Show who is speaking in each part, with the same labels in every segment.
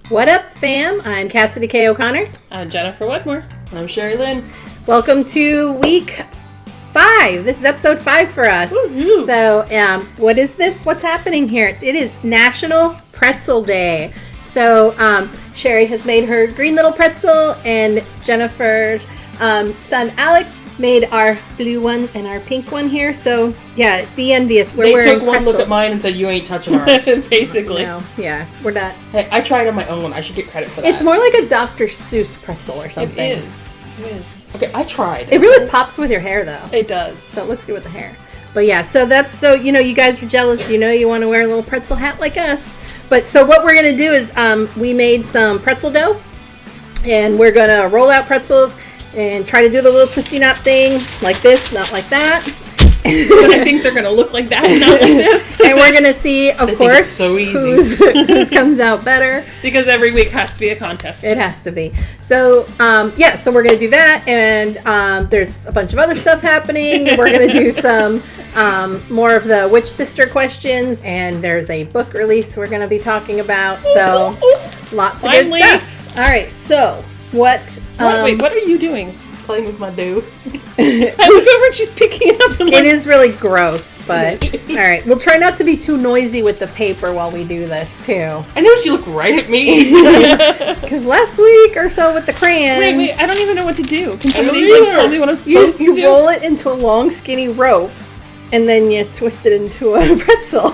Speaker 1: What up, fam? I'm Cassidy K. O'Connor.
Speaker 2: I'm Jennifer Wedmore.
Speaker 3: I'm Sheri Lynn.
Speaker 1: Welcome to week 5. This is episode 5 for us.
Speaker 2: Woo-hoo.
Speaker 1: So, what is this? What's happening here? It is National Pretzel Day. So, Sheri has made her green little pretzel, and Jennifer's son Alex made our blue one and our pink one here. So, yeah, be envious. We're
Speaker 3: They
Speaker 1: wearing
Speaker 3: took one
Speaker 1: pretzels.
Speaker 3: look at mine and said, "You ain't touching ours."
Speaker 2: Basically.
Speaker 1: No, yeah, we're not.
Speaker 3: Hey, I tried on my own. I should get credit for that.
Speaker 1: It's more like a Dr. Seuss pretzel or something.
Speaker 2: It is.
Speaker 3: Okay, I tried.
Speaker 1: It really pops with your hair, though.
Speaker 2: It does.
Speaker 1: So it looks good with the hair. But yeah, so that's so, you guys are jealous. You want to wear a little pretzel hat like us. But so what we're going to do is we made some pretzel dough. And we're going to roll out pretzels and try to do the little twisty knot thing like this, not like that.
Speaker 2: But I think they're going to look like that, not like this.
Speaker 1: And we're going to see, of course,
Speaker 3: so easy.
Speaker 1: whose comes out better.
Speaker 2: Because every week has to be a contest.
Speaker 1: It has to be. So, so we're going to do that. And there's a bunch of other stuff happening. We're going to do some more of the Witch Sister questions. And there's a book release we're going to be talking about. So, lots of
Speaker 2: Finally.
Speaker 1: good stuff. All right. So, what...
Speaker 2: Wait, what are you doing?
Speaker 3: Playing with my dough.
Speaker 2: I look over and she's picking it up. And
Speaker 1: It is really gross, but... all right. We'll try not to be too noisy with the paper while we do this, too.
Speaker 3: I noticed you look right at me.
Speaker 1: Because last week or so with the crayons...
Speaker 2: Wait, I don't even know what to do. Can somebody
Speaker 3: don't either.
Speaker 2: tell me what I'm supposed to
Speaker 1: You
Speaker 2: do?
Speaker 1: roll it into a long, skinny rope, and then you twist it into a pretzel.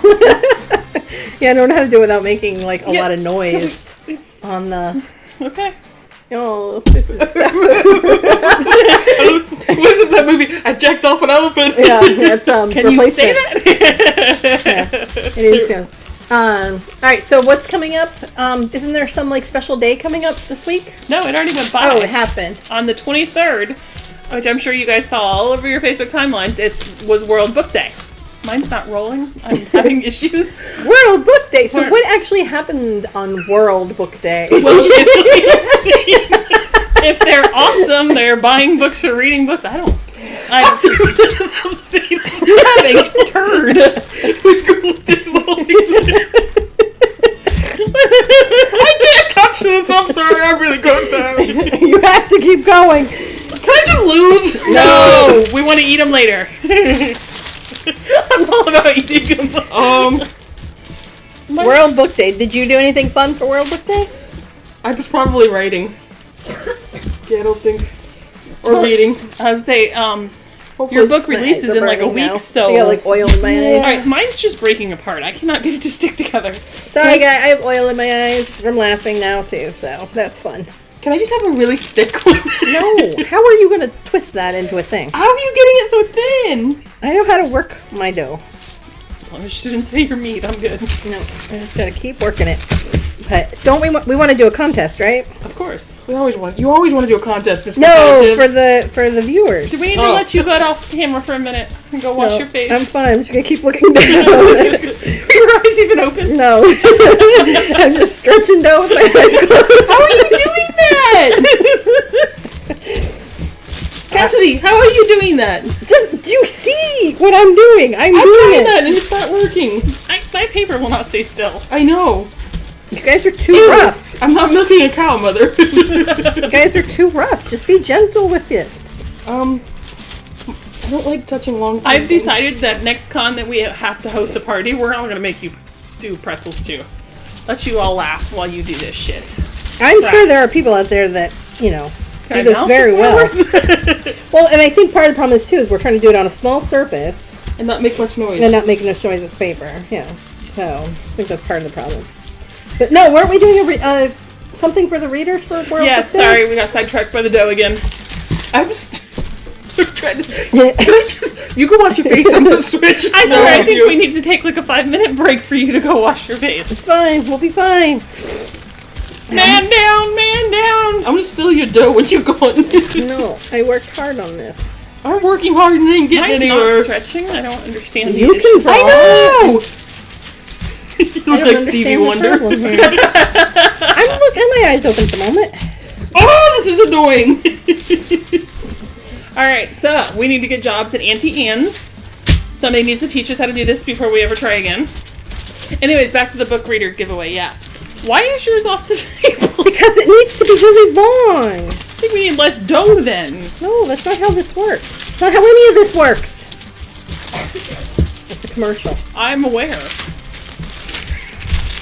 Speaker 1: Yeah, I don't know how to do it without making, a lot of noise
Speaker 2: It's
Speaker 1: on the...
Speaker 2: okay.
Speaker 1: Oh, this is...
Speaker 3: What is that movie? I jacked off an elephant.
Speaker 1: yeah, that's
Speaker 2: Can you say
Speaker 1: replacements.
Speaker 2: that?
Speaker 1: Yeah, it is, yeah. All right, so what's coming up? Isn't there some, special day coming up this week?
Speaker 2: No, it already went by.
Speaker 1: Oh, it happened.
Speaker 2: On the 23rd, which I'm sure you guys saw all over your Facebook timelines, it was World Book Day. Mine's not rolling. I'm having issues.
Speaker 1: World Book Day. So what actually happened on World Book Day?
Speaker 2: Well, if they're awesome, they're buying books or reading books. I don't. You're having a turd.
Speaker 3: I can't touch this. I'm sorry. I'm really grossed out.
Speaker 1: You have to keep going.
Speaker 3: Can I just lose?
Speaker 2: No, we want to eat them later. I'm all about eating them.
Speaker 1: World Book Day. Did you do anything fun for World Book Day?
Speaker 3: I was probably writing. Yeah, I don't think. Or reading.
Speaker 2: I would say, your book releases in like a week,
Speaker 1: now.
Speaker 2: so.
Speaker 1: I got oil in my eyes.
Speaker 2: Alright, mine's just breaking apart. I cannot get it to stick together.
Speaker 1: Sorry, guys. I have oil in my eyes from laughing now too, so that's fun.
Speaker 3: Can I just have a really thick one?
Speaker 1: No. How are you going to twist that into a thing?
Speaker 3: How are you getting it so thin?
Speaker 1: I know how to work my dough.
Speaker 2: As long as she didn't say your meat, I'm good.
Speaker 1: No, I just got to keep working it. But don't we want to do a contest, right?
Speaker 2: Of course.
Speaker 3: You always want to do a contest, Mr.
Speaker 1: No,
Speaker 3: Competitive.
Speaker 1: for the viewers.
Speaker 2: Do we need to let you get off camera for a minute and go wash
Speaker 1: No,
Speaker 2: your face?
Speaker 1: I'm fine. I'm just gonna keep looking down.
Speaker 2: Are your eyes even open?
Speaker 1: No, I'm just stretching down with my eyes closed.
Speaker 3: How are you doing that? Cassidy, how are you doing that?
Speaker 1: Just you see what I'm doing? I'm
Speaker 3: I'm
Speaker 1: doing
Speaker 3: trying
Speaker 1: it.
Speaker 3: that and it's not working.
Speaker 2: My paper will not stay still.
Speaker 3: I know.
Speaker 1: You guys are too rough.
Speaker 3: I'm not milking a cow, Mother.
Speaker 1: You guys are too rough. Just be gentle with it.
Speaker 3: I don't like touching long things.
Speaker 2: I've decided that next con that we have to host a party, we're all going to make you do pretzels too. Let you all laugh while you do this shit.
Speaker 1: I'm
Speaker 2: Right.
Speaker 1: sure there are people out there that do
Speaker 2: I
Speaker 1: this
Speaker 2: mouth
Speaker 1: very
Speaker 2: the
Speaker 1: well.
Speaker 2: swear words?
Speaker 1: Well, and I think part of the problem is too is we're trying to do it on a small surface
Speaker 3: And not make much noise.
Speaker 1: and not making much noise with paper. Yeah, so I think that's part of the problem. But no, weren't we doing something for the readers for World
Speaker 2: Yeah,
Speaker 1: Book Day?
Speaker 2: sorry, we got sidetracked by the dough again.
Speaker 3: I'm just trying to... You can watch your face on the Switch.
Speaker 2: I swear, I think we need to take like a 5-minute break for you to go wash your face.
Speaker 1: It's fine. We'll be fine.
Speaker 2: Man down, man down.
Speaker 3: I'm gonna steal your dough when you're gone.
Speaker 1: No, I worked hard on this.
Speaker 3: I'm working hard and ain't getting
Speaker 2: Mine's
Speaker 3: anywhere.
Speaker 2: not stretching. I don't understand the
Speaker 1: You
Speaker 2: issue.
Speaker 1: can draw.
Speaker 3: I know! You
Speaker 1: I
Speaker 3: look
Speaker 1: don't
Speaker 3: like
Speaker 1: understand
Speaker 3: Stevie
Speaker 1: the
Speaker 3: Wonder.
Speaker 1: problem here. I'm looking. My eyes open at the moment.
Speaker 3: Oh, this is annoying.
Speaker 2: Alright, so we need to get jobs at Auntie Anne's. Somebody needs to teach us how to do this before we ever try again. Anyways, back to the book reader giveaway, yeah. Why is yours off the table?
Speaker 1: Because it needs to be really long.
Speaker 2: I think we need less dough then.
Speaker 1: No, that's not how this works. That's not how any of this works. It's a commercial.
Speaker 2: I'm aware.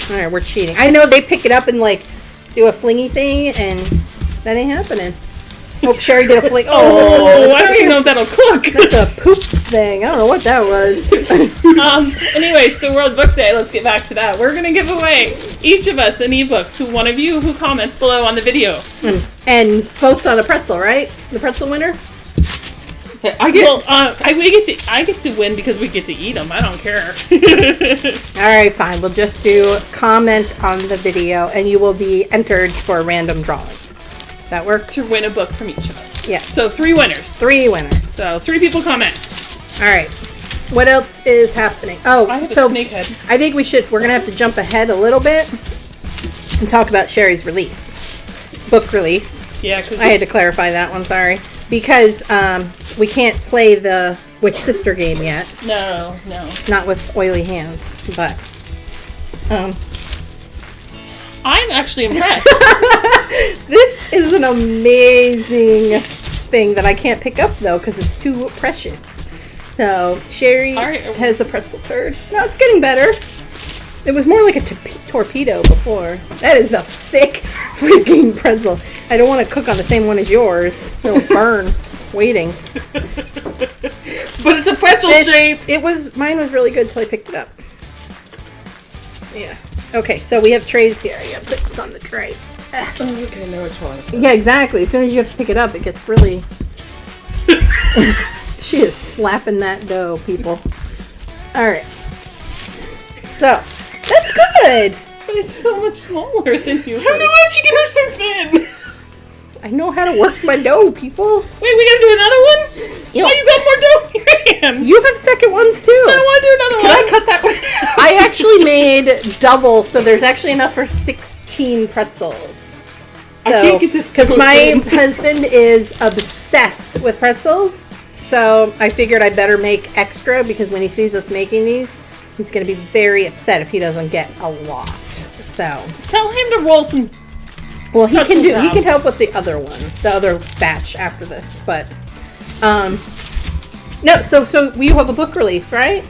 Speaker 1: Alright, we're cheating. I know they pick it up and like do a flingy thing, and that ain't happening. Oh, Sheri did a fling.
Speaker 2: Oh, I don't even know if that'll cook.
Speaker 1: That's a poop thing. I don't know what that was.
Speaker 2: Anyway, so World Book Day, let's get back to that. We're going to give away, each of us, an ebook to one of you who comments below on the video.
Speaker 1: And votes on a pretzel, right? The pretzel winner?
Speaker 2: I get to win because we get to eat them. I don't care.
Speaker 1: Alright, fine. We'll just do comment on the video, and you will be entered for a random drawing. That works?
Speaker 2: To win a book from each of us.
Speaker 1: Yeah.
Speaker 2: So 3 winners.
Speaker 1: 3 winners.
Speaker 2: So 3 people comment.
Speaker 1: Alright. What else is happening? Oh,
Speaker 2: I have
Speaker 1: so
Speaker 2: a snake head.
Speaker 1: I think we're going to have to jump ahead a little bit and talk about Sheri's release. Book release.
Speaker 2: Yeah, because
Speaker 1: I had to clarify that one, sorry. Because we can't play the Witch Sister game yet.
Speaker 2: No.
Speaker 1: Not with oily hands, but
Speaker 2: I'm actually impressed.
Speaker 1: this is an amazing thing that I can't pick up, though, because it's too precious. So, Sheri has a pretzel turd. No, it's getting better. It was more like a torpedo before. That is a thick freaking pretzel. I don't want to cook on the same one as yours. It'll burn waiting.
Speaker 3: But it's a pretzel shape.
Speaker 1: Mine was really good until I picked it up. Yeah. Okay, so we have trays here. I gotta put this on the tray.
Speaker 3: Oh, okay, now it's fine.
Speaker 1: Yeah, exactly. As soon as you have to pick it up, it gets really... She is slapping that dough, people. Alright. So, that's good!
Speaker 2: But it's so much smaller than yours.
Speaker 3: How did you get her so thin?
Speaker 1: I know how to work my dough, people.
Speaker 2: Wait, we gotta do another one?
Speaker 1: Yep.
Speaker 2: Oh, you got more dough in your hand.
Speaker 1: You have second ones, too.
Speaker 2: I want to do another
Speaker 3: Can
Speaker 2: one.
Speaker 3: I cut that one?
Speaker 1: I actually made double, so there's actually enough for 16 pretzels.
Speaker 3: I can't get this
Speaker 1: because
Speaker 3: dough
Speaker 1: my
Speaker 3: in.
Speaker 1: husband is obsessed with pretzels, so I figured I better make extra because when he sees us making these, he's going to be very upset if he doesn't get a lot. So
Speaker 2: Tell him to roll some.
Speaker 1: well, he
Speaker 2: Pretzel
Speaker 1: can
Speaker 2: rounds.
Speaker 1: help with the other one, the other batch after this, but no. So you have a book release, right?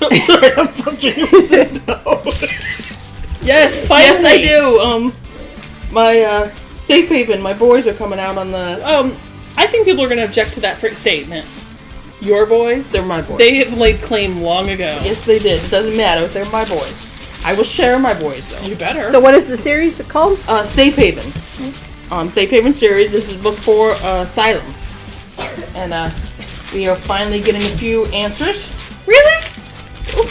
Speaker 3: I'm sorry, I'm punching you with the dough.
Speaker 2: Yes, finally.
Speaker 3: Yes, I do. My Safe Haven, my boys are coming out on the...
Speaker 2: I think people are going to object to that statement. Your boys?
Speaker 3: They're my boys.
Speaker 2: They have laid claim long ago.
Speaker 3: Yes, they did. It doesn't matter. They're my boys. I will share my boys, though.
Speaker 2: You better.
Speaker 1: So what is the series called?
Speaker 3: Safe Haven. Safe Haven series. This is book 4, Asylum. And we are finally getting a few answers.
Speaker 2: Really?
Speaker 3: A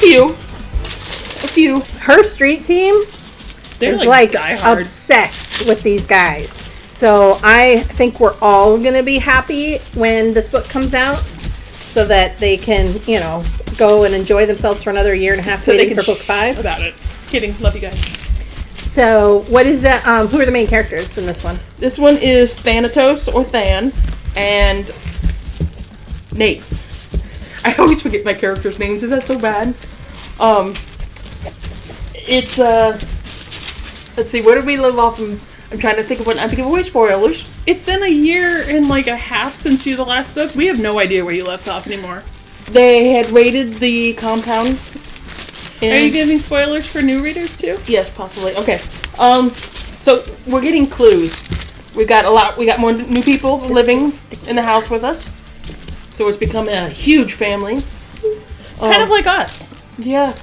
Speaker 3: few.
Speaker 1: Her street team
Speaker 2: They're
Speaker 1: is
Speaker 2: like diehard.
Speaker 1: obsessed with these guys. So I think we're all going to be happy when this book comes out so that they can, go and enjoy themselves for another year and a half
Speaker 2: So they
Speaker 1: waiting
Speaker 2: can
Speaker 1: for book 5.
Speaker 2: About it. Kidding. Love you guys.
Speaker 1: So what is that? Who are the main characters in this one?
Speaker 3: This one is Thanatos, or Than, and Nate. I always forget my characters' names. Is that so bad? It's, let's see, where did we live off from? I'm trying to think of what I'm thinking of which spoilers.
Speaker 2: It's been a year and like a half since the last book. We have no idea where you left off anymore.
Speaker 3: They had raided the compound.
Speaker 2: Are you giving spoilers for new readers too?
Speaker 3: Yes, possibly. Okay. So we're getting clues. We got more new people living in the house with us. So it's become a huge family.
Speaker 2: Kind of like us.
Speaker 3: Yeah.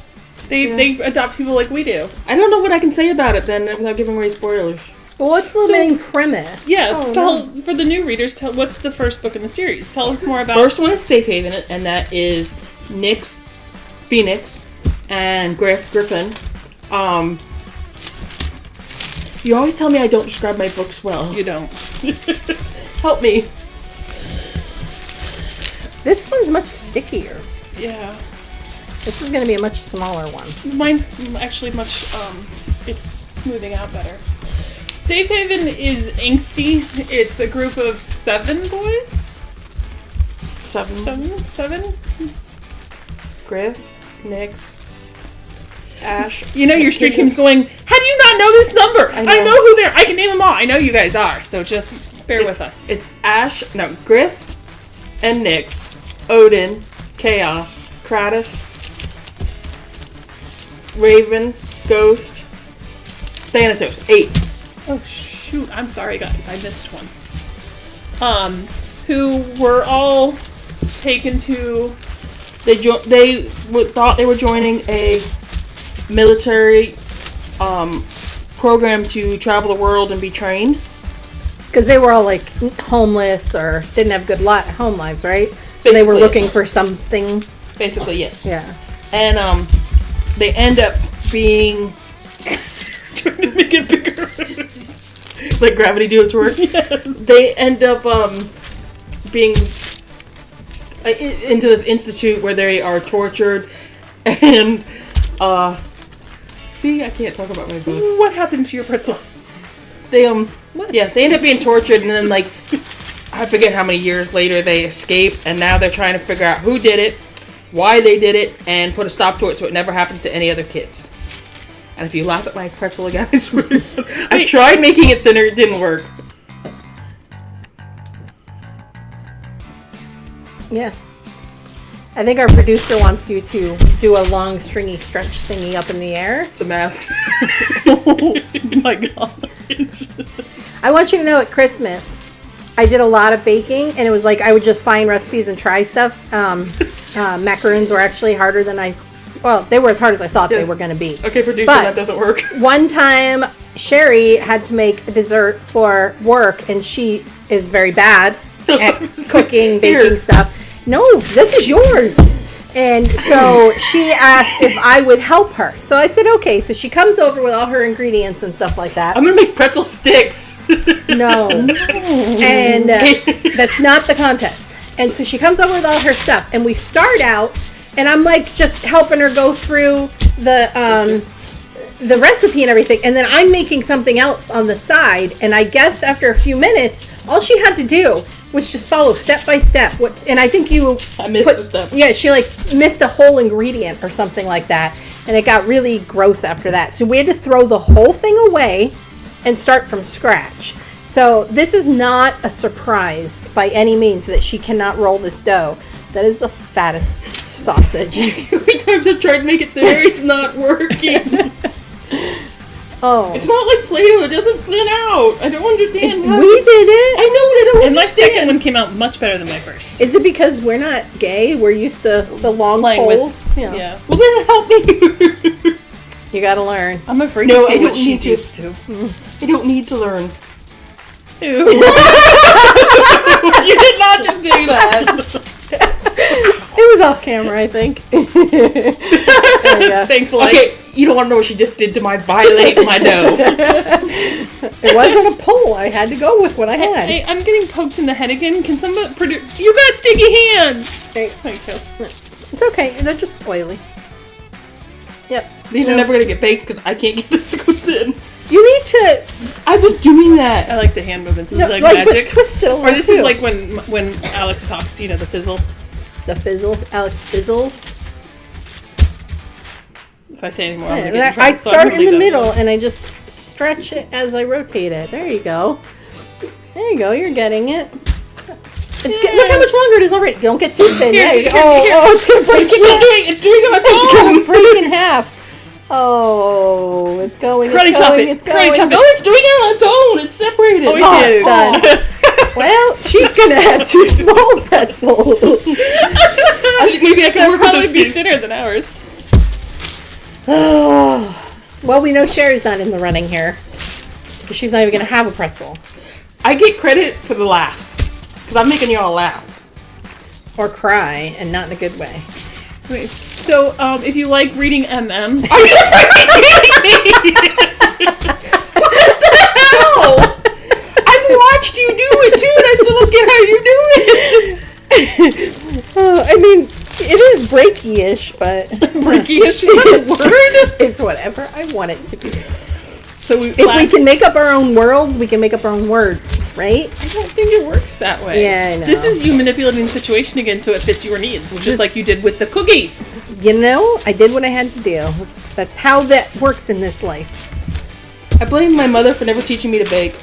Speaker 2: They adopt people like we do.
Speaker 3: I don't know what I can say about it then without giving away spoilers.
Speaker 1: Well, what's the main premise?
Speaker 2: Yeah, for the new readers, what's the first book in the series? Tell us more about.
Speaker 3: First one is Safe Haven, and that is Nyx, Phoenix, and Griffin. You always tell me I don't describe my books well.
Speaker 2: You don't.
Speaker 3: Help me.
Speaker 1: This one's much stickier.
Speaker 2: Yeah.
Speaker 1: This is going to be a much smaller one.
Speaker 2: Mine's actually much, it's smoothing out better. Safe Haven is angsty. It's a group of 7 boys?
Speaker 3: 7.
Speaker 2: Seven?
Speaker 3: Griff, Nyx. Ash.
Speaker 2: You know your street team's going, how do you not know this number?
Speaker 3: I
Speaker 2: I
Speaker 3: know.
Speaker 2: know who they're. I can name them all. I know you guys are. So just bear with us.
Speaker 3: It's Ash, no, Griff, and Nyx, Odin, Chaos, Kratos, Raven, Ghost, Thanatos. 8.
Speaker 2: Oh shoot! I'm sorry, guys. I missed one. Who were all taken to.
Speaker 3: They thought they were joining a military program to travel the world and be trained.
Speaker 1: Because they were all like homeless or didn't have good home lives, right? So they were
Speaker 3: Basically,
Speaker 1: looking
Speaker 3: yes.
Speaker 1: for something.
Speaker 3: Basically, yes.
Speaker 1: Yeah.
Speaker 3: And they end up being trying to make it bigger. Like gravity do its work.
Speaker 2: Yes.
Speaker 3: They end up being into this institute where they are tortured and see, I can't talk about my boots.
Speaker 2: What happened to your pretzel?
Speaker 3: They they end up being tortured, and then like I forget how many years later they escape, and now they're trying to figure out who did it, why they did it, and put a stop to it so it never happens to any other kids. And if you laugh at my pretzel again, I swear to God, I tried making it thinner, it didn't work.
Speaker 1: Yeah. I think our producer wants you to do a long stringy stretch thingy up in the air.
Speaker 3: It's a mask.
Speaker 2: Oh my god.
Speaker 1: I want you to know at Christmas, I did a lot of baking, and it was like I would just find recipes and try stuff. Macaroons were actually harder than they were as hard as I thought they were going to be.
Speaker 3: Okay, producer,
Speaker 1: But
Speaker 3: that doesn't work.
Speaker 1: one time, Sheri had to make a dessert for work, and she is very bad at cooking, baking stuff. No, this is yours. And so she asked if I would help her. So I said, okay. So she comes over with all her ingredients and stuff like that.
Speaker 3: I'm gonna make pretzel sticks.
Speaker 1: No. And that's not the contest. And so she comes over with all her stuff, and we start out, and I'm like just helping her go through the recipe and everything, and then I'm making something else on the side, and I guess after a few minutes, all she had to do was just follow step by step. And I think
Speaker 3: I missed a step.
Speaker 1: Yeah, she like missed a whole ingredient or something like that, and it got really gross after that. So we had to throw the whole thing away and start from scratch. So this is not a surprise by any means that she cannot roll this dough. That is the fattest sausage.
Speaker 3: How many times I've tried to make it thinner, it's not working.
Speaker 1: Oh.
Speaker 3: It's not like Play-Doh, it doesn't thin out. I don't understand how.
Speaker 1: We did it.
Speaker 3: I know, but I don't
Speaker 2: And my
Speaker 3: understand.
Speaker 2: second one came out much better than my first.
Speaker 1: Is it because we're not gay? We're used to the long
Speaker 2: Playing
Speaker 1: poles?
Speaker 2: with,
Speaker 1: Yeah.
Speaker 2: yeah.
Speaker 3: Well, then help me.
Speaker 1: You gotta learn.
Speaker 2: I'm afraid
Speaker 3: No,
Speaker 2: to
Speaker 3: I
Speaker 2: see what
Speaker 3: don't need
Speaker 2: she's
Speaker 3: to.
Speaker 2: used to.
Speaker 3: I don't need to learn.
Speaker 2: Ew.
Speaker 3: You did not just do that.
Speaker 1: It was off camera, I think. There you go.
Speaker 2: Thankfully.
Speaker 3: Okay, you don't want to know what she just did to violate my dough.
Speaker 1: It wasn't a pole. I had to go with what I had.
Speaker 2: Hey, I'm getting poked in the head again. Can someone produce? You got sticky hands.
Speaker 1: Hey,
Speaker 2: Thank you.
Speaker 1: it's okay. They're just oily. Yep.
Speaker 3: These are never going to get baked because I can't get this to go thin.
Speaker 1: You need to
Speaker 3: I was doing that.
Speaker 2: I like the hand movements. This is like
Speaker 1: but
Speaker 2: magic.
Speaker 1: twist it a
Speaker 2: Or
Speaker 1: little
Speaker 2: this
Speaker 1: too.
Speaker 2: is like when Alex talks. You know, the fizzle.
Speaker 1: the fizzle. Alex fizzles.
Speaker 2: If I say any more, I'm gonna
Speaker 1: Yeah,
Speaker 2: get in trouble.
Speaker 1: I
Speaker 2: So I'm
Speaker 1: start
Speaker 2: gonna
Speaker 1: in
Speaker 2: leave
Speaker 1: the
Speaker 2: that
Speaker 1: middle
Speaker 2: alone.
Speaker 1: and I just stretch it as I rotate it. There you go. There you go. You're getting it. Look how much longer it is already. Don't get too thin.
Speaker 2: Here,
Speaker 1: There you
Speaker 2: here,
Speaker 1: go.
Speaker 2: here.
Speaker 1: Oh, it's gonna break
Speaker 3: It's
Speaker 1: in
Speaker 3: still
Speaker 1: half.
Speaker 3: doing it. It's doing it on its
Speaker 1: It's gonna
Speaker 3: own.
Speaker 1: break in half. Oh, it's going.
Speaker 2: Karate
Speaker 1: It's
Speaker 2: chop
Speaker 1: going.
Speaker 2: it.
Speaker 1: It's
Speaker 2: Karate
Speaker 1: going.
Speaker 2: chop it.
Speaker 3: No, it's doing it on its own. It's separated.
Speaker 2: Oh, it
Speaker 1: Oh,
Speaker 2: did.
Speaker 1: it's done. Well, she's gonna have two small pretzels.
Speaker 3: I think maybe I can
Speaker 2: That'd
Speaker 3: work with
Speaker 2: probably
Speaker 3: this
Speaker 2: be
Speaker 3: piece.
Speaker 2: thinner than ours.
Speaker 1: Well, we know Sheri's not in the running here because she's not even gonna have a pretzel
Speaker 3: I get credit for the laughs because I'm making y'all laugh.
Speaker 1: or cry, and not in a good way.
Speaker 2: Wait, so, if you like reading MM,
Speaker 3: Are you freaking kidding me? What the hell? I've watched you do it too, and I still don't get how you do it.
Speaker 1: I mean, it is breaky-ish, but
Speaker 3: Breaky-ish, is that a word?
Speaker 1: it's whatever I want it to be.
Speaker 2: so we
Speaker 1: If we can make up our own worlds, we can make up our own words, right?
Speaker 2: I don't think it works that way.
Speaker 1: Yeah, I know.
Speaker 2: This is you manipulating the situation again so it fits your needs, just like you did with the cookies.
Speaker 1: You know, I did what I had to do. That's how that works in this life.
Speaker 3: I blame my mother for never teaching me to bake.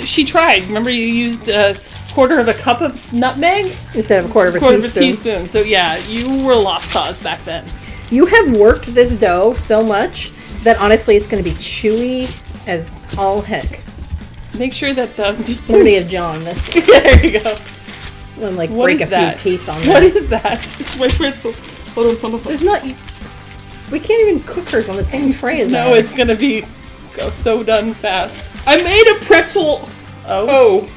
Speaker 2: She tried. Remember, you used a quarter of a cup of nutmeg
Speaker 1: Instead of a quarter of a teaspoon.
Speaker 2: So yeah, you were a lost cause back then.
Speaker 1: You have worked this dough so much that honestly it's going to be chewy as all heck.
Speaker 2: Make sure that
Speaker 1: Somebody of John.
Speaker 2: there you go.
Speaker 1: I'm gonna like
Speaker 2: What
Speaker 1: break
Speaker 2: is
Speaker 1: a
Speaker 2: that?
Speaker 1: few teeth on that.
Speaker 2: What is that? It's my pretzel. Hold on.
Speaker 1: There's not. We can't even cook hers on the same tray as
Speaker 2: No,
Speaker 1: ours.
Speaker 2: it's gonna go so done fast.
Speaker 3: I made a pretzel.
Speaker 2: Oh.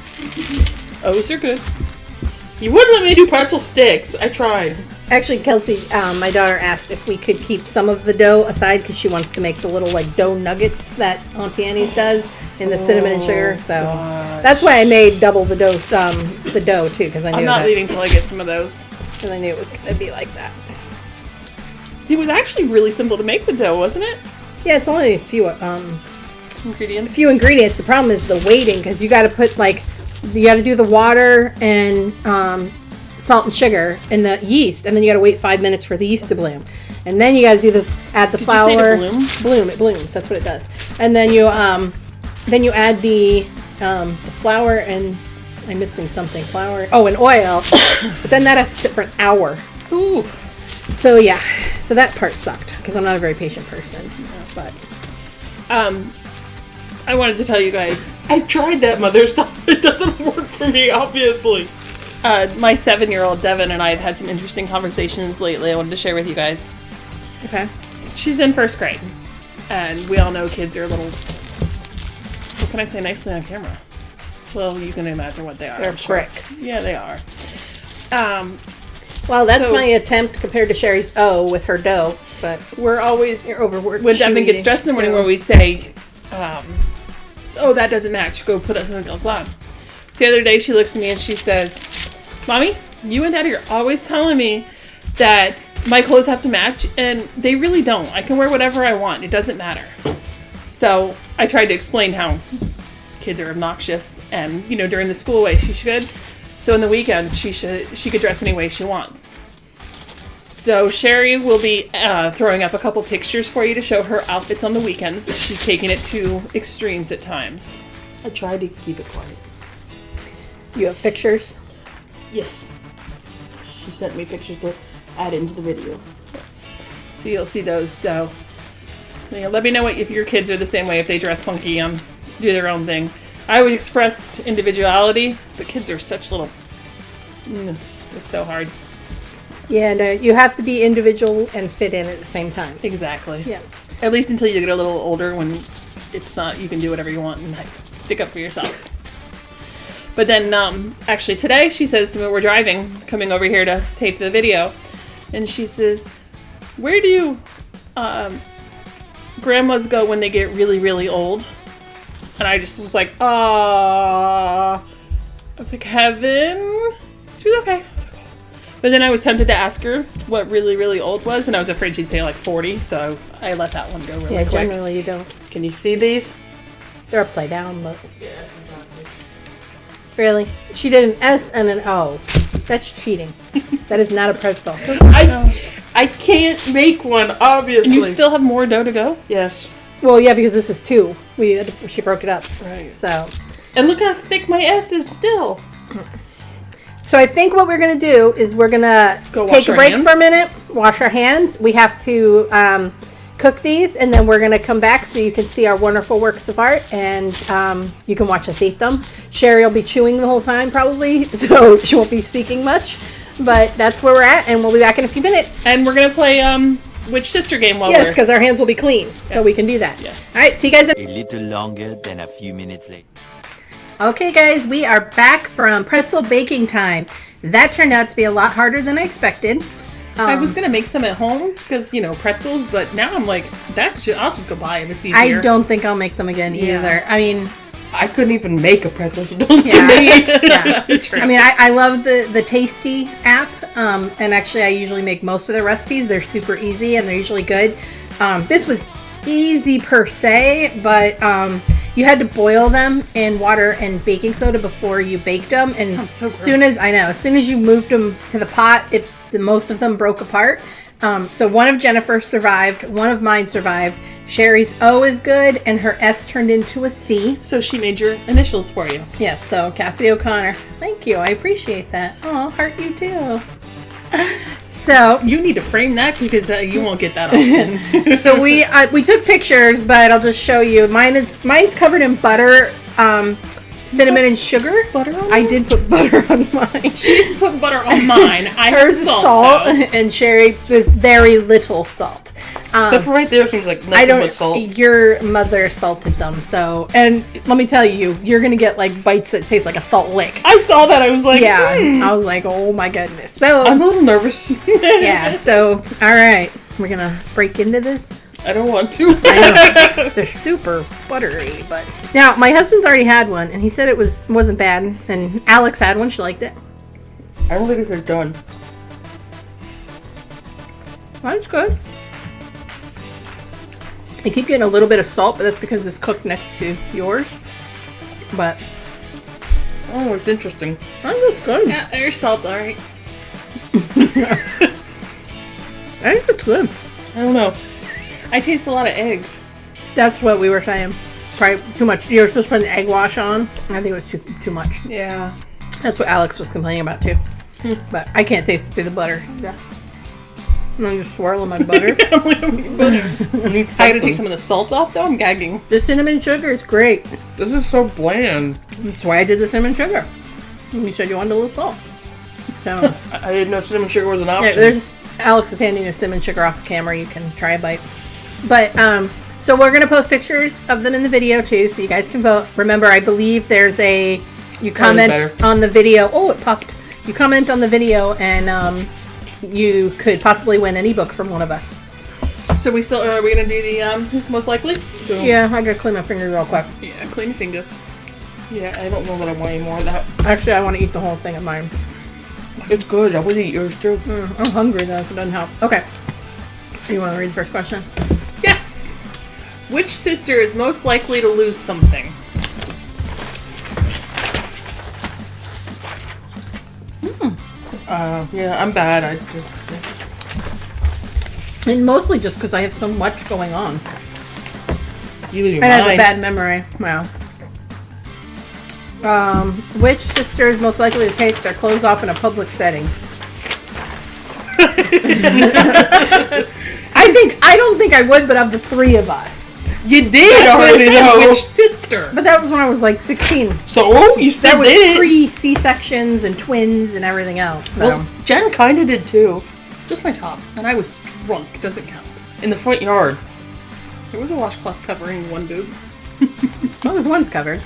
Speaker 2: O's are good.
Speaker 3: You wouldn't let me do pretzel sticks. I tried.
Speaker 1: Actually, Kelsey, my daughter asked if we could keep some of the dough aside because she wants to make the little like dough nuggets that Auntie Annie's does in the cinnamon and sugar. So that's why I made double the dough too because I knew
Speaker 2: I'm not leaving till I get some of those.
Speaker 1: because I knew it was going to be like that.
Speaker 2: It was actually really simple to make the dough, wasn't it?
Speaker 1: Yeah, it's only a few
Speaker 2: Ingredients.
Speaker 1: The problem is the waiting because you got to put you got to do the water and salt and sugar and the yeast, and then you got to wait 5 minutes for the yeast to bloom, and then you got to add the flour.
Speaker 2: You say to bloom?
Speaker 1: Bloom. It blooms. That's what it does. And then you add the flour and I'm missing something. Flour. Oh, and oil. But then that has to sit for an hour.
Speaker 2: Ooh.
Speaker 1: So yeah. So that part sucked because I'm not a very patient person. But
Speaker 2: I wanted to tell you guys.
Speaker 3: I tried that mother stuff. It doesn't work for me, obviously.
Speaker 2: My 7-year-old Devin and I have had some interesting conversations lately. I wanted to share with you guys.
Speaker 1: okay.
Speaker 2: She's in 1st grade, and we all know kids are a little. What can I say nicely on camera? Well, you can imagine what they are.
Speaker 1: They're
Speaker 2: I'm sure.
Speaker 1: bricks.
Speaker 2: Yeah, they are.
Speaker 1: Well, that's
Speaker 2: So-
Speaker 1: my attempt compared to Sheri's O with her dough, but
Speaker 2: We're always
Speaker 1: you're overworked.
Speaker 2: when Devin gets dressed in the morning, where we say, "Oh, that doesn't match. Go put something else on." So the other day, she looks at me and she says, "Mommy, you and Daddy are always telling me that my clothes have to match, and they really don't. I can wear whatever I want. It doesn't matter." So I tried to explain how kids are obnoxious, and during the school way she should. So in the weekends she could dress any way she wants. So Sheri will be throwing up a couple pictures for you to show her outfits on the weekends. She's taking it to extremes at times.
Speaker 3: I tried to keep it quiet.
Speaker 1: You have pictures?
Speaker 3: Yes. She sent me pictures to add into the video.
Speaker 2: So you'll see those. So let me know if your kids are the same way, if they dress funky, do their own thing. I always expressed individuality, but kids are such little. It's so hard.
Speaker 1: Yeah, no, you have to be individual and fit in at the same time.
Speaker 2: Exactly.
Speaker 1: Yeah.
Speaker 2: At least until you get a little older, when it's not, you can do whatever you want and stick up for yourself. But then, actually today, she says to me, we're driving, coming over here to tape the video, and she says, "Where do grandmas go when they get really, really old?" And I just was like, I was like, "Heaven?" She was okay. I was like, "Oh." But then I was tempted to ask her what really, really old was, and I was afraid she'd say like 40, so I let that one go really quick.
Speaker 1: Generally you don't.
Speaker 3: Can you see these?
Speaker 1: They're upside down, but. Really? She did an S and an O. That's cheating. That is not a pretzel.
Speaker 3: I can't make one, obviously.
Speaker 2: And you still have more dough to go?
Speaker 3: Yes.
Speaker 1: Well, yeah, because this is 2. She broke it up.
Speaker 2: Right.
Speaker 1: So
Speaker 3: And look how thick my S is still.
Speaker 1: So I think what we're going to do is we're going to
Speaker 2: Go
Speaker 1: take
Speaker 2: wash
Speaker 1: a
Speaker 2: our
Speaker 1: break
Speaker 2: hands?
Speaker 1: for a minute, wash our hands. We have to cook these, and then we're going to come back so you can see our wonderful works of art, and you can watch us eat them. Sheri will be chewing the whole time probably, so she won't be speaking much. But that's where we're at, and we'll be back in a few minutes.
Speaker 2: And we're going to play Which Sister game while
Speaker 1: Yes,
Speaker 2: we're...
Speaker 1: because our hands will be clean, so
Speaker 2: Yes.
Speaker 1: we can do that.
Speaker 2: Yes.
Speaker 1: All right, see you guys.
Speaker 4: A little longer than a few minutes later.
Speaker 1: Okay, guys, we are back from pretzel baking time. That turned out to be a lot harder than I expected.
Speaker 2: I was going to make some at home because, pretzels, but now I'm like, I'll just go buy them. It's easier.
Speaker 1: I don't think I'll make them again either. I mean,
Speaker 3: I couldn't even make a pretzel, so don't
Speaker 1: yeah.
Speaker 3: give me.
Speaker 1: Yeah.
Speaker 2: True.
Speaker 1: I mean, I love the Tasty app, and actually I usually make most of the recipes. They're super easy and they're usually good. This was easy per se, but you had to boil them in water and baking soda before you baked them. And
Speaker 2: Sounds so
Speaker 1: as soon as you moved them to the pot, most of them broke apart. So one of Jennifer's survived, one of mine survived. Sheri's O is good, and her S turned into a C.
Speaker 2: So she made your initials for you.
Speaker 1: Yes, so Cassidy O'Connor. Thank you, I appreciate that. Oh, heart you too. So
Speaker 2: You need to frame that because you won't get that often.
Speaker 1: so we took pictures, but I'll just show you. Mine's covered in butter, cinnamon and sugar.
Speaker 2: Butter on
Speaker 1: I did put butter on mine.
Speaker 2: She didn't put butter on mine. I have
Speaker 1: Hers is salt,
Speaker 2: though.
Speaker 1: and Sheri was very little salt.
Speaker 3: So for right there seems like
Speaker 1: I
Speaker 3: nothing
Speaker 1: don't.
Speaker 3: but salt.
Speaker 1: Your mother salted them, so and let me tell you, you're gonna get like bites that taste like a salt lick.
Speaker 2: I saw that. I was like,
Speaker 1: Yeah, I was like, oh my goodness. So
Speaker 3: I'm a little nervous.
Speaker 1: yeah, so all right, we're gonna break into this.
Speaker 2: I don't want to.
Speaker 1: I know. They're super buttery, but now my husband's already had one, and he said it wasn't bad. And Alex had one; she liked it.
Speaker 3: I don't think it's done.
Speaker 1: Mine's good. I keep getting a little bit of salt, but that's because it's cooked next to yours. But
Speaker 3: Oh, it's interesting.
Speaker 1: mine was good.
Speaker 2: Yeah, there's salt, all right.
Speaker 1: I think it's good.
Speaker 3: I don't know.
Speaker 2: I taste a lot of egg.
Speaker 1: That's what we were saying. Probably too much. You were supposed to put an egg wash on. I think it was too much.
Speaker 2: Yeah.
Speaker 1: That's what Alex was complaining about too. But I can't taste it through the butter. Yeah. I'm just swirling my butter.
Speaker 2: I gotta take some of the salt off though. I'm gagging.
Speaker 1: The cinnamon sugar is great.
Speaker 3: This is so bland.
Speaker 1: That's why I did the cinnamon sugar. You said you wanted a little salt. So
Speaker 3: I didn't know cinnamon sugar was an
Speaker 1: yeah,
Speaker 3: option.
Speaker 1: Alex is handing you cinnamon sugar off camera. You can try a bite. But so we're gonna post pictures of them in the video too, so you guys can vote. Remember, I believe there's you comment on the video. Oh, it pucked. You comment on the video, and you could possibly win any book from one of us.
Speaker 2: So are we gonna do the who's most likely? So,
Speaker 1: Yeah, I gotta clean my fingers real quick.
Speaker 2: Yeah, clean your fingers.
Speaker 3: Yeah, I don't know that I want any more of that.
Speaker 1: Actually, I want to eat the whole thing of mine.
Speaker 3: It's good. I would eat yours too.
Speaker 1: I'm hungry though, so it doesn't help. Okay. You want to read the first question?
Speaker 2: Yes. Which sister is most likely to lose something?
Speaker 3: Yeah, I'm bad.
Speaker 1: And mostly just because I have so much going on.
Speaker 3: You lose your
Speaker 1: I have a
Speaker 3: mind.
Speaker 1: bad memory. Wow. Which sister is most likely to take their clothes off in a public setting? I don't think I would, but of the three of us.
Speaker 3: You did already know.
Speaker 2: Which sister?
Speaker 1: But that was when I was like 16.
Speaker 3: So you still
Speaker 1: That was
Speaker 3: did it.
Speaker 1: pre C-sections and twins and everything else. So.
Speaker 3: Well, Jen kind of did too.
Speaker 2: Just my top, and I was drunk. Doesn't count.
Speaker 3: In the front yard.
Speaker 2: There was a washcloth covering one boob.
Speaker 1: Well, there's one's covered.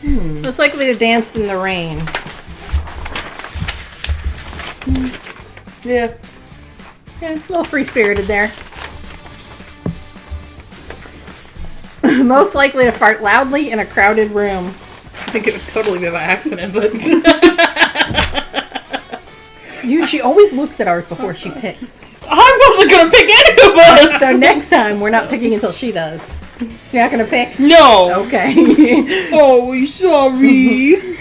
Speaker 1: Most likely to dance in the rain.
Speaker 3: Yeah.
Speaker 1: Yeah, a little free-spirited there. Most likely to fart loudly in a crowded room.
Speaker 2: I think it would totally be by accident, but
Speaker 1: She always looks at ours before she picks.
Speaker 3: I wasn't gonna pick any of us.
Speaker 1: So next time, we're not picking until she does. You're not gonna pick?
Speaker 3: No.
Speaker 1: Okay.
Speaker 3: Oh, sorry.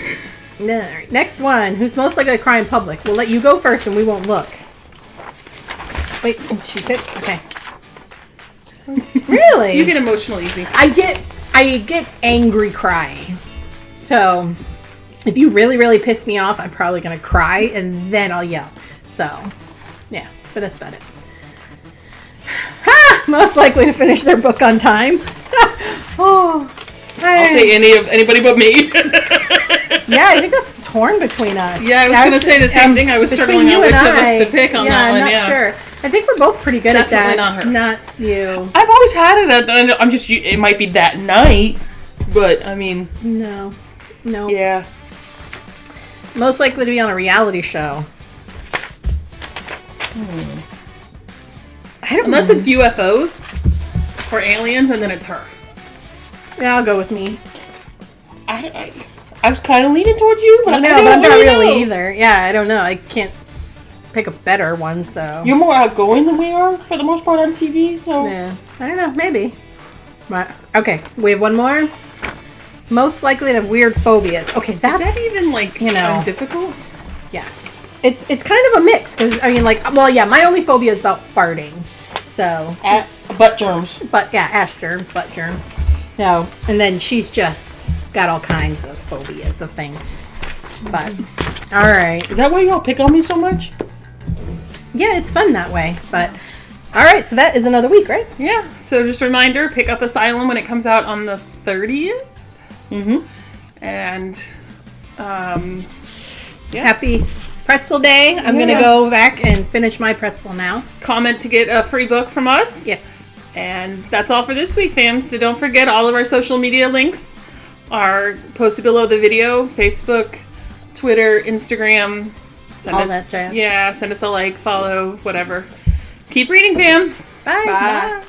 Speaker 1: Alright, next one. Who's most likely to cry in public? We'll let you go first and we won't look. Wait, did she pick? Okay. Really?
Speaker 2: you get emotional easy.
Speaker 1: I get angry crying. So if you really, really piss me off, I'm probably gonna cry and then I'll yell. So yeah, but that's about it. Ha! Most likely to finish their book on time. Oh,
Speaker 3: I'll say anybody but me.
Speaker 1: yeah, I think that's torn between us.
Speaker 2: Yeah, I was gonna say the same thing. I was
Speaker 1: between
Speaker 2: struggling
Speaker 1: you
Speaker 2: on which
Speaker 1: and
Speaker 2: of us
Speaker 1: I.
Speaker 2: to pick on that
Speaker 1: I'm
Speaker 2: one.
Speaker 1: not
Speaker 2: Yeah,
Speaker 1: sure. I think we're both pretty good
Speaker 2: Definitely
Speaker 1: at that.
Speaker 2: not her.
Speaker 1: Not you.
Speaker 3: I've always had it. I'm just. It might be that night, but I mean,
Speaker 1: No.
Speaker 3: yeah.
Speaker 1: Most likely to be on a reality show. I don't
Speaker 2: unless
Speaker 1: know.
Speaker 2: it's UFOs or aliens, and then it's her.
Speaker 1: Yeah, I'll go with me.
Speaker 3: I was kind of leaning towards you, but
Speaker 1: I know,
Speaker 3: I
Speaker 1: but
Speaker 3: don't
Speaker 1: I'm not really
Speaker 3: know.
Speaker 1: either. Yeah, I don't know. I can't pick a better one, so.
Speaker 3: You're more outgoing than we are for the most part on TV, so
Speaker 1: Yeah, I don't know. Maybe. But, okay, we have one more. Most likely to have weird phobias. Okay, that's
Speaker 2: Is that even like difficult?
Speaker 1: Yeah, it's kind of a mix because I mean, like, well, yeah, my only phobia is about farting. So
Speaker 3: butt germs.
Speaker 1: But yeah, ass germs, butt germs. No, and then she's just got all kinds of phobias of things. But all right,
Speaker 3: Is that why y'all pick on me so much?
Speaker 1: yeah, it's fun that way. But all right, so that is another week, right?
Speaker 2: Yeah. So just a reminder, pick up Asylum when it comes out on the 30th.
Speaker 3: Mm-hmm.
Speaker 2: And
Speaker 1: Happy Pretzel Day. I'm gonna go back and finish my pretzel now.
Speaker 2: comment to get a free book from us.
Speaker 1: Yes.
Speaker 2: And that's all for this week, fam. So don't forget, all of our social media links are posted below the video. Facebook, Twitter, Instagram.
Speaker 1: All that jazz.
Speaker 2: Yeah, send us a like, follow, whatever. Keep reading, fam.
Speaker 1: Bye.
Speaker 2: Bye.